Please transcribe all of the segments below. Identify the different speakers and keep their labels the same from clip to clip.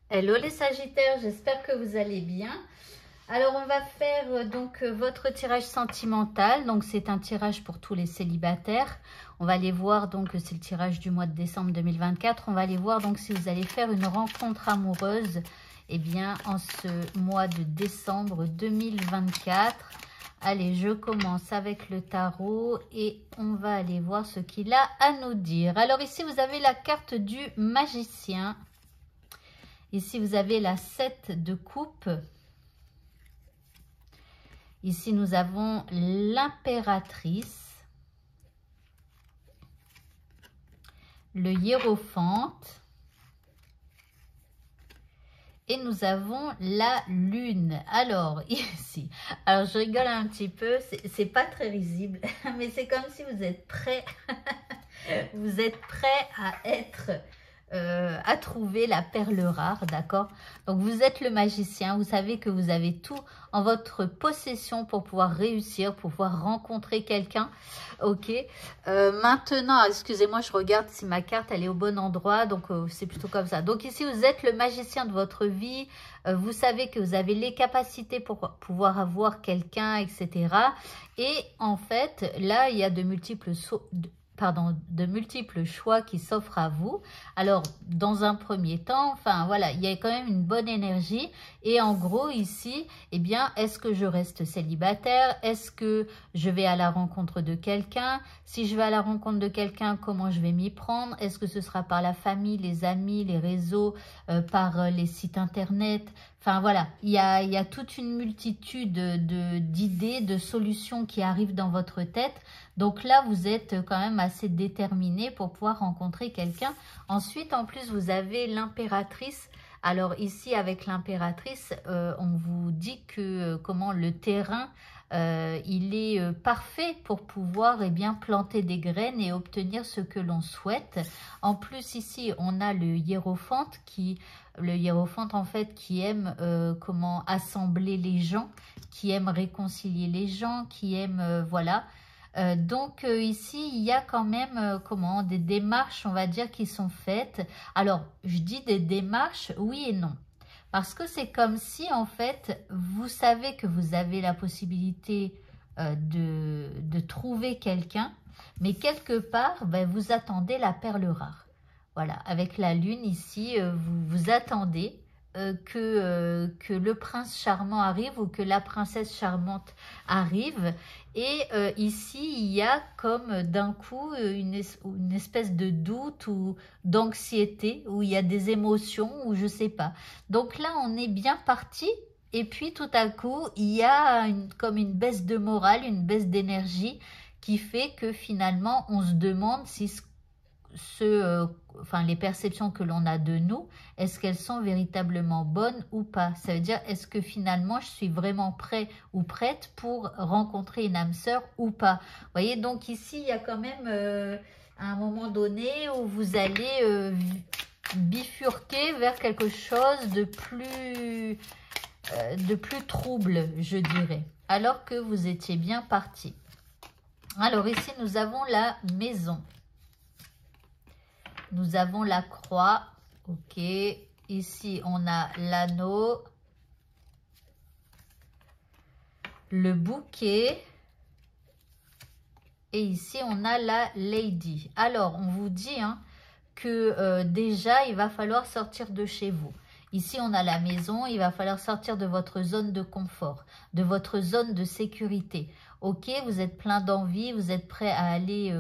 Speaker 1: Hello les Sagittaires, j'espère que vous allez bien. Alors on va faire votre tirage sentimental. Donc c'est un tirage pour tous les célibataires. On va aller voir donc c'est le tirage du mois de décembre 2024. On va aller voir donc si vous allez faire une rencontre amoureuse en ce mois de décembre 2024. Allez, je commence avec le tarot et on va aller voir ce qu'il a à nous dire. Alors ici vous avez la carte du magicien. Ici, vous avez la 7 de coupe. Ici, nous avons l'impératrice. Le hiérophante. Et nous avons la lune. Alors, ici, alors je rigole un petit peu, c'est pas très risible, mais c'est comme si vous êtes prêt, vous êtes prêt à trouver la perle rare, d'accord? Donc vous êtes le magicien, vous savez que vous avez tout en votre possession pour pouvoir réussir, pour pouvoir rencontrer quelqu'un, ok? Maintenant, excusez-moi, je regarde si ma carte elle est au bon endroit, donc c'est plutôt comme ça. Donc ici vous êtes le magicien de votre vie, vous savez que vous avez les capacités pour pouvoir avoir quelqu'un, etc. Et en fait, là il y a de multiples choix qui s'offrent à vous. Alors, dans un premier temps, enfin voilà, il y a quand même une bonne énergie. Et en gros, ici, eh bien, est-ce que je reste célibataire? Est-ce que je vais à la rencontre de quelqu'un? Si je vais à la rencontre de quelqu'un, comment je vais m'y prendre? Est-ce que ce sera par la famille, les amis, les réseaux, par les sites internet? Enfin voilà, il y a toute une multitude d'idées, de solutions qui arrivent dans votre tête. Donc là, vous êtes quand même assez déterminé pour pouvoir rencontrer quelqu'un. Ensuite, en plus, vous avez l'impératrice. Alors ici, avec l'impératrice, on vous dit que comment le terrain, il est parfait pour pouvoir planter des graines et obtenir ce que l'on souhaite. En plus, ici, on a le hiérophante en fait, qui aime comment assembler les gens, qui aime réconcilier les gens, qui aime, voilà. Donc ici, il y a quand même des démarches, on va dire, qui sont faites. Alors, je dis des démarches, oui et non. Parce que c'est comme si, en fait, vous savez que vous avez la possibilité de trouver quelqu'un, mais quelque part, ben, vous attendez la perle rare. Voilà, avec la lune ici, vous attendez que le prince charmant arrive ou que la princesse charmante arrive. Et ici, il y a comme d'un coup une espèce de doute ou d'anxiété, où il y a des émotions, ou je sais pas. Donc là, on est bien parti. Et puis tout à coup, il y a comme une baisse de morale, une baisse d'énergie qui fait que finalement, on se demande si les perceptions que l'on a de nous, est-ce qu'elles sont véritablement bonnes ou pas? Ça veut dire, est-ce que finalement, je suis vraiment prêt ou prête pour rencontrer une âme sœur ou pas? Vous voyez, donc ici, il y a quand même à un moment donné où vous allez bifurquer vers quelque chose de plus trouble, je dirais, alors que vous étiez bien parti. Alors ici, nous avons la maison. Nous avons la croix. Ok. Ici, on a l'anneau. Le bouquet. Et ici, on a la lady. Alors, on vous dit que déjà, il va falloir sortir de chez vous. Ici, on a la maison. Il va falloir sortir de votre zone de confort, de votre zone de sécurité. Ok, vous êtes plein d'envie. Vous êtes prêt à aller...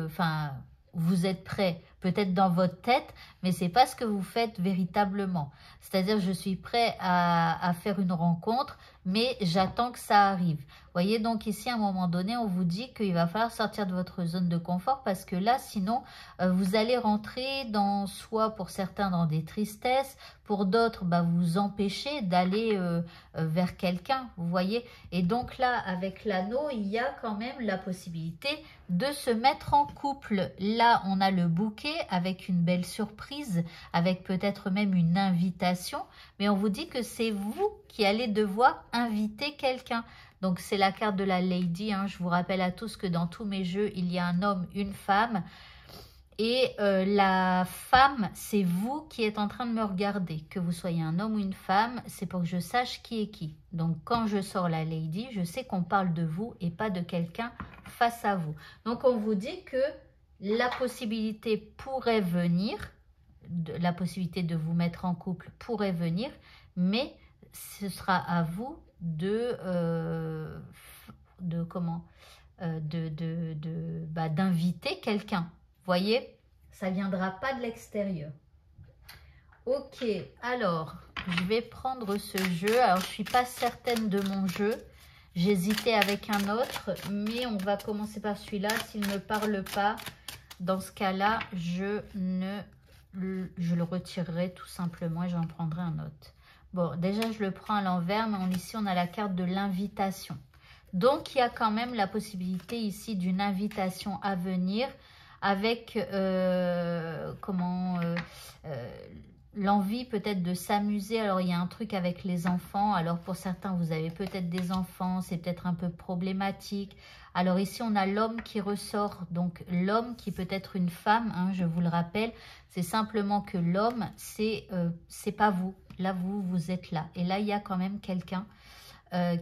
Speaker 1: vous êtes prêt peut-être dans votre tête, mais c'est pas ce que vous faites véritablement. C'est-à-dire, je suis prêt à faire une rencontre, mais j'attends que ça arrive. Vous voyez, donc ici, à un moment donné, on vous dit qu'il va falloir sortir de votre zone de confort parce que là, sinon, vous allez rentrer soit pour certains dans des tristesses, pour d'autres, vous empêcher d'aller vers quelqu'un, vous voyez. Et donc là, avec l'anneau, il y a quand même la possibilité de se mettre en couple. Là, on a le bouquet avec une belle surprise, avec peut-être même une invitation, mais on vous dit que c'est vous qui allez devoir inviter quelqu'un. Donc c'est la carte de la lady, je vous rappelle à tous que dans tous mes jeux, il y a un homme, une femme. Et la femme, c'est vous qui êtes en train de me regarder. Que vous soyez un homme ou une femme, c'est pour que je sache qui est qui. Donc, quand je sors la lady, je sais qu'on parle de vous et pas de quelqu'un face à vous. Donc, on vous dit que la possibilité pourrait venir, la possibilité de vous mettre en couple pourrait venir, mais ce sera à vous d'inviter quelqu'un. Voyez, ça viendra pas de l'extérieur. Ok, alors, je vais prendre ce jeu. Alors, je suis pas certaine de mon jeu. J'hésitais avec un autre, mais on va commencer par celui-là. S'il ne parle pas, dans ce cas-là, je le retirerai tout simplement et j'en prendrai un autre. Bon, déjà, je le prends à l'envers, mais ici, on a la carte de l'invitation. Donc, il y a quand même la possibilité ici d'une invitation à venir avec l'envie peut-être de s'amuser. Alors, il y a un truc avec les enfants. Alors, pour certains, vous avez peut-être des enfants. C'est peut-être un peu problématique. Alors, ici, on a l'homme qui ressort. Donc, l'homme qui peut être une femme, hein, je vous le rappelle. C'est simplement que l'homme, c'est pas vous. Là, vous êtes là. Et là, il y a quand même quelqu'un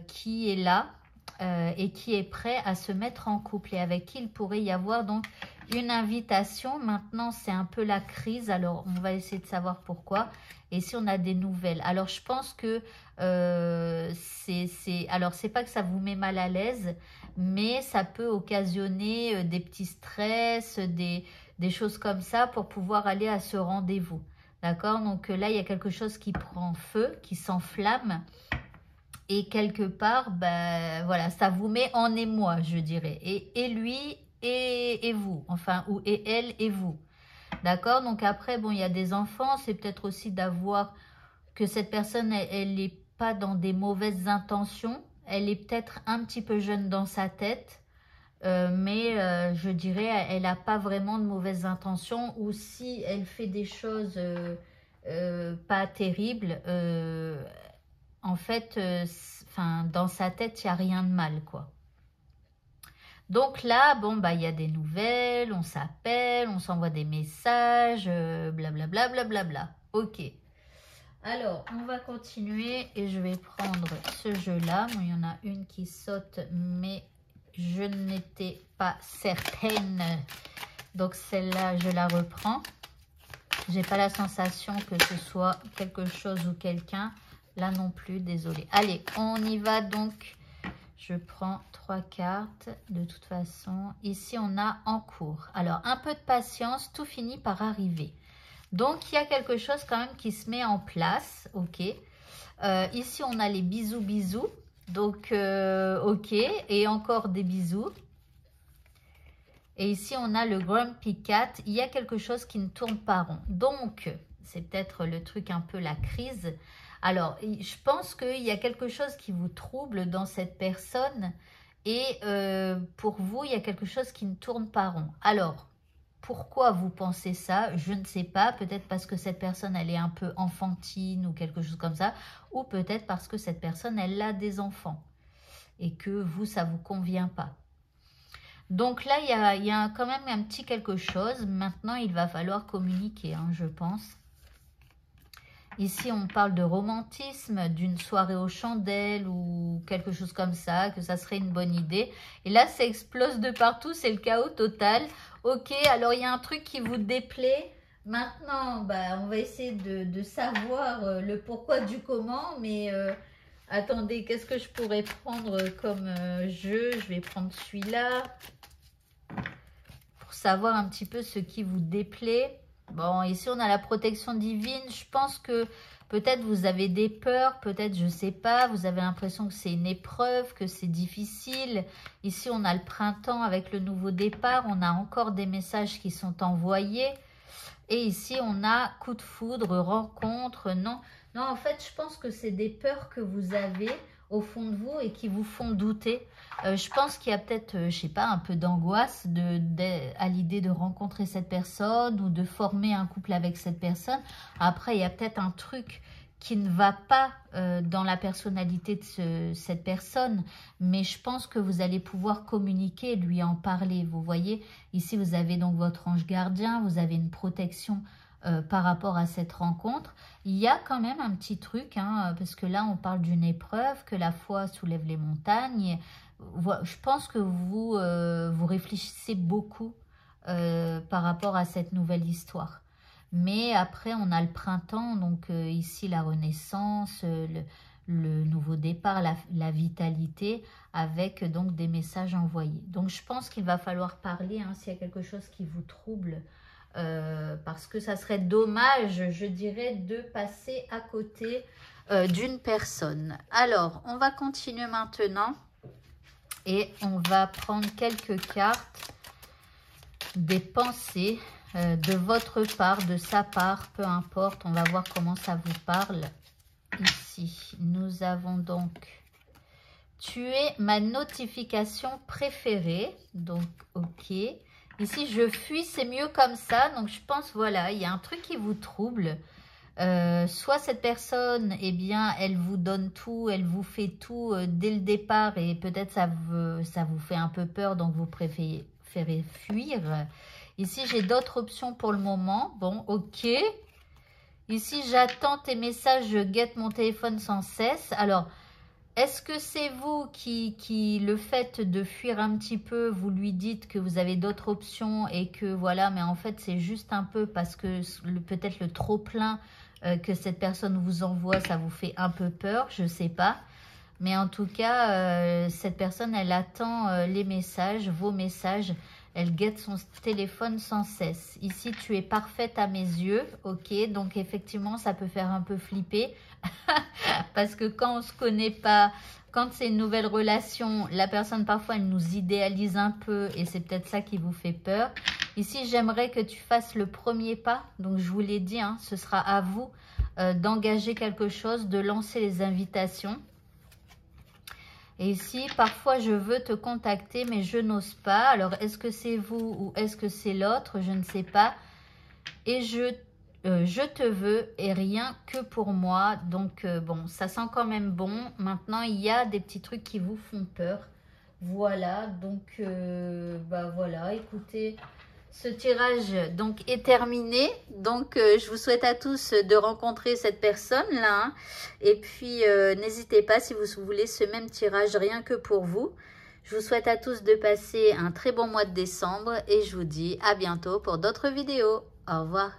Speaker 1: qui est là. Et qui est prêt à se mettre en couple et avec qui il pourrait y avoir donc une invitation. Maintenant, c'est un peu la crise. Alors, on va essayer de savoir pourquoi. Et si on a des nouvelles. Alors, je pense que alors, c'est pas que ça vous met mal à l'aise, mais ça peut occasionner des petits stress, des choses comme ça pour pouvoir aller à ce rendez-vous. D'accord? Donc là, il y a quelque chose qui prend feu, qui s'enflamme. Et quelque part, ben, voilà, ça vous met en émoi, je dirais. Et lui et vous, enfin, ou et elle et vous. D'accord? Donc après, bon, il y a des enfants, c'est peut-être aussi d'avoir que cette personne, elle n'est pas dans des mauvaises intentions. Elle est peut-être un petit peu jeune dans sa tête, mais je dirais, elle n'a pas vraiment de mauvaises intentions. Ou si elle fait des choses pas terribles, en fait, dans sa tête, il n'y a rien de mal, quoi. Donc là, bon, bah, il y a des nouvelles, on s'appelle, on s'envoie des messages, blablabla, blablabla. Ok. Alors, on va continuer et je vais prendre ce jeu-là. Bon, il y en a une qui saute, mais je n'étais pas certaine. Donc, celle-là, je la reprends. J'ai pas la sensation que ce soit quelque chose ou quelqu'un. Là non plus, désolé. Allez, on y va donc. Je prends 3 cartes de toute façon. Ici, on a en cours. Alors, un peu de patience, tout finit par arriver. Donc, il y a quelque chose quand même qui se met en place. Ok. Ici, on a les bisous, bisous. Donc, ok. Et encore des bisous. Et ici, on a le Grumpy Cat. Il y a quelque chose qui ne tourne pas rond. Donc, c'est peut-être le truc un peu la crise. Alors, je pense qu'il y a quelque chose qui vous trouble dans cette personne et pour vous, il y a quelque chose qui ne tourne pas rond. Alors, pourquoi vous pensez ça? Je ne sais pas. Peut-être parce que cette personne, elle est un peu enfantine ou quelque chose comme ça. Ou peut-être parce que cette personne, elle a des enfants et que vous, ça ne vous convient pas. Donc là, il y a quand même un petit quelque chose. Maintenant, il va falloir communiquer, hein, je pense. Ici, on parle de romantisme, d'une soirée aux chandelles ou quelque chose comme ça, que ça serait une bonne idée. Et là, ça explose de partout, c'est le chaos total. Ok, alors il y a un truc qui vous déplaît. Maintenant, bah, on va essayer de savoir le pourquoi du comment. Mais attendez, qu'est-ce que je pourrais prendre comme jeu? Je vais prendre celui-là pour savoir un petit peu ce qui vous déplaît. Bon, ici, on a la protection divine. Je pense que peut-être vous avez des peurs, peut-être, je ne sais pas, vous avez l'impression que c'est une épreuve, que c'est difficile. Ici, on a le printemps avec le nouveau départ. On a encore des messages qui sont envoyés. Et ici, on a coup de foudre, rencontre. Non, non, en fait, je pense que c'est des peurs que vous avez au fond de vous et qui vous font douter. Je pense qu'il y a peut-être, je sais pas, un peu d'angoisse à l'idée de rencontrer cette personne ou de former un couple avec cette personne. Après, il y a peut-être un truc qui ne va pas dans la personnalité de cette personne, mais je pense que vous allez pouvoir communiquer, lui en parler. Vous voyez, ici vous avez donc votre ange gardien, vous avez une protection par rapport à cette rencontre. Il y a quand même un petit truc, hein, parce que là on parle d'une épreuve, que la foi soulève les montagnes. Je pense que vous, vous réfléchissez beaucoup par rapport à cette nouvelle histoire. Mais après, on a le printemps, donc ici la renaissance, le nouveau départ, la vitalité, avec donc des messages envoyés. Donc je pense qu'il va falloir parler, hein, s'il y a quelque chose qui vous trouble, parce que ça serait dommage, je dirais, de passer à côté d'une personne. Alors, on va continuer maintenant et on va prendre quelques cartes des pensées de votre part, de sa part, peu importe. On va voir comment ça vous parle. Ici, nous avons donc « Tu es ma notification préférée ». Donc, ok. Ici, « Je fuis, c'est mieux comme ça ». Donc, je pense, voilà, il y a un truc qui vous trouble. Soit cette personne, eh bien, elle vous donne tout, elle vous fait tout dès le départ et peut-être ça vous fait un peu peur, donc vous préférez fuir. Ici, j'ai d'autres options pour le moment. Bon, ok. Ici, j'attends tes messages, je guette mon téléphone sans cesse. Alors, est-ce que c'est vous qui, le fait de fuir un petit peu, vous lui dites que vous avez d'autres options et que voilà, mais en fait, c'est juste un peu parce que peut-être le trop-plein que cette personne vous envoie, ça vous fait un peu peur, je ne sais pas. Mais en tout cas, cette personne, elle attend les messages, vos messages. Elle guette son téléphone sans cesse. Ici, tu es parfaite à mes yeux. Ok, donc effectivement, ça peut faire un peu flipper. Parce que quand on ne se connaît pas, quand c'est une nouvelle relation, la personne, parfois, elle nous idéalise un peu. Et c'est peut-être ça qui vous fait peur. Ici, j'aimerais que tu fasses le premier pas. Donc, je vous l'ai dit, hein, ce sera à vous d'engager quelque chose, de lancer les invitations. Et ici, parfois, je veux te contacter, mais je n'ose pas. Alors, est-ce que c'est vous ou est-ce que c'est l'autre? Je ne sais pas. Et je te veux et rien que pour moi. Donc, bon, ça sent quand même bon. Maintenant, il y a des petits trucs qui vous font peur. Voilà, donc, bah voilà, écoutez... Ce tirage donc est terminé, donc je vous souhaite à tous de rencontrer cette personne-là. Hein. Et puis n'hésitez pas si vous voulez ce même tirage rien que pour vous. Je vous souhaite à tous de passer un très bon mois de décembre et je vous dis à bientôt pour d'autres vidéos. Au revoir.